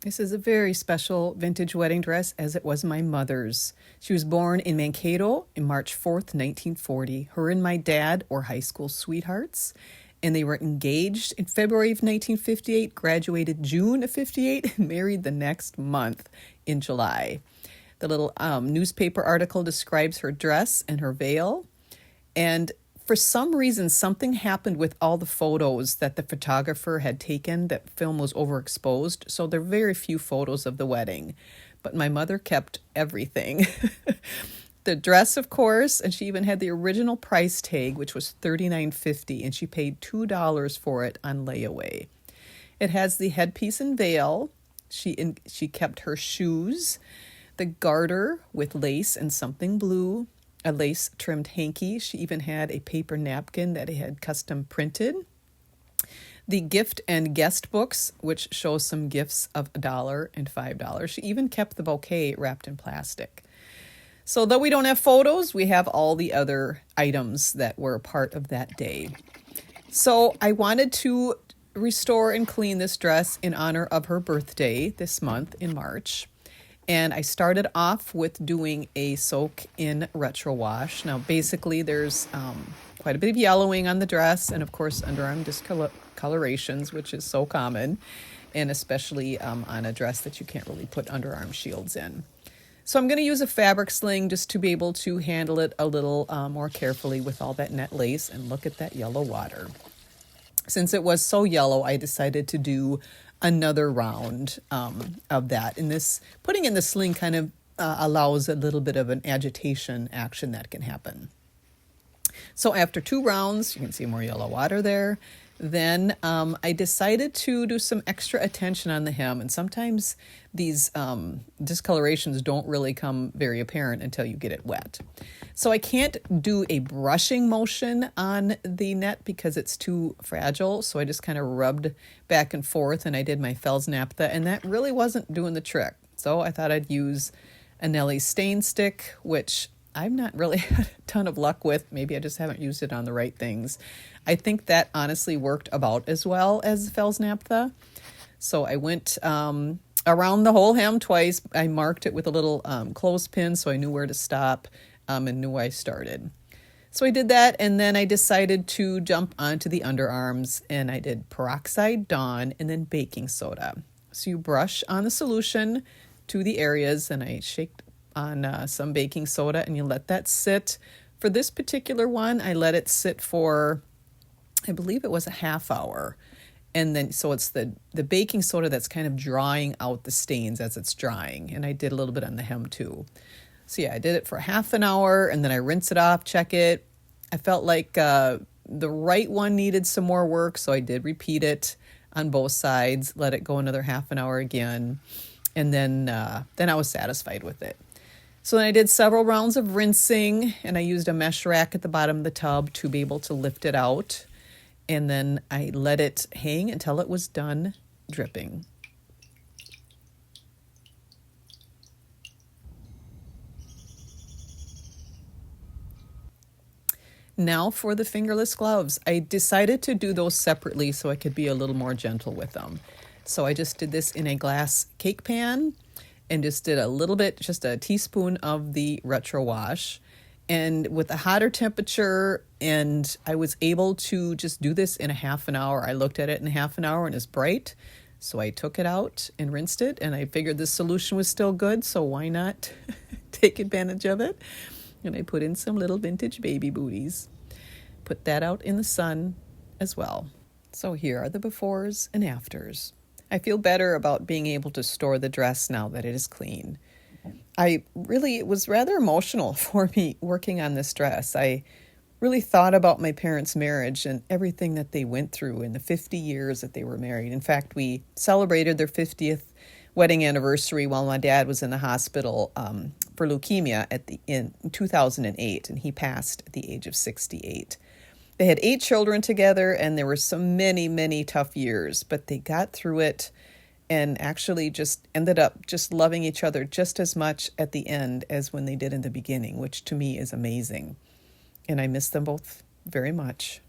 This is a very special vintage wedding dress, as it was my mother's. She was born in Mankato on March 4th, 1940. Her and my dad were high school sweethearts, and they were engaged in February of 1958, graduated June of 58, and married the next month in July. The little newspaper article describes her dress and her veil, and for some reason, something happened with all the photos that the photographer had taken. That film was overexposed, so there are very few photos of the wedding. But my mother kept everything. The dress, of course, and she even had the original price tag, which was $39.50, and she paid $2 for it on layaway. It has the headpiece and veil. She kept her shoes, the garter with lace and something blue, a lace-trimmed hanky. She even had a paper napkin that had custom printed. The gift and guest books, which shows some gifts of $1 and $5. She even kept the bouquet wrapped in plastic. So though we don't have photos, we have all the other items that were a part of that day. So I wanted to restore and clean this dress in honor of her birthday this month in March. And I started off with doing a soak in retro wash. Now, basically, there's quite a bit of yellowing on the dress and, of course, underarm discolorations, which is so common, and especially on a dress that you can't really put underarm shields in. So I'm going to use a fabric sling just to be able to handle it a little more carefully with all that net lace. And look at that yellow water. Since it was so yellow, I decided to do another round of that. And this putting in the sling kind of allows a little bit of an agitation action that can happen. So after 2 rounds, you can see more yellow water there. Then I decided to do some extra attention on the hem. And sometimes these discolorations don't really come very apparent until you get it wet. So I can't do a brushing motion on the net because it's too fragile. So I just kind of rubbed back and forth, and I did my Fels naphtha, and that really wasn't doing the trick. So I thought I'd use a Nelly stain stick, which I've not really had a ton of luck with. Maybe I just haven't used it on the right things. I think that honestly worked about as well as Fels naphtha. So I went around the whole hem twice. I marked it with a little clothespin so I knew where to stop and knew where I started. So I did that, and then I decided to jump onto the underarms, and I did peroxide Dawn and then baking soda. So you brush on the solution to the areas, and I shaked on some baking soda, and you let that sit. For this particular one, I let it sit for, I believe it was a half hour. And then, so it's the baking soda that's kind of drawing out the stains as it's drying. And I did a little bit on the hem too. So yeah, I did it for half an hour, and then I rinse it off, check it. I felt like the right one needed some more work, so I did repeat it on both sides, let it go another half an hour again. And then I was satisfied with it. So then I did several rounds of rinsing, and I used a mesh rack at the bottom of the tub to be able to lift it out. And then I let it hang until it was done dripping. Now for the fingerless gloves. I decided to do those separately so I could be a little more gentle with them. So I just did this in a glass cake pan and just did a little bit, just a teaspoon of the retro wash. And with a hotter temperature, and I was able to just do this in a half an hour. I looked at it in a half an hour and it's bright. So I took it out and rinsed it, and I figured the solution was still good, so why not take advantage of it? And I put in some little vintage baby booties. Put that out in the sun as well. So here are the befores and afters. I feel better about being able to store the dress now that it is clean. It was rather emotional for me working on this dress. I really thought about my parents' marriage and everything that they went through in the 50 years that they were married. In fact, we celebrated their 50th wedding anniversary while my dad was in the hospital for leukemia in 2008, and he passed at the age of 68. They had 8 children together, and there were so many, many tough years, but they got through it and actually just ended up just loving each other just as much at the end as when they did in the beginning, which to me is amazing. And I miss them both very much.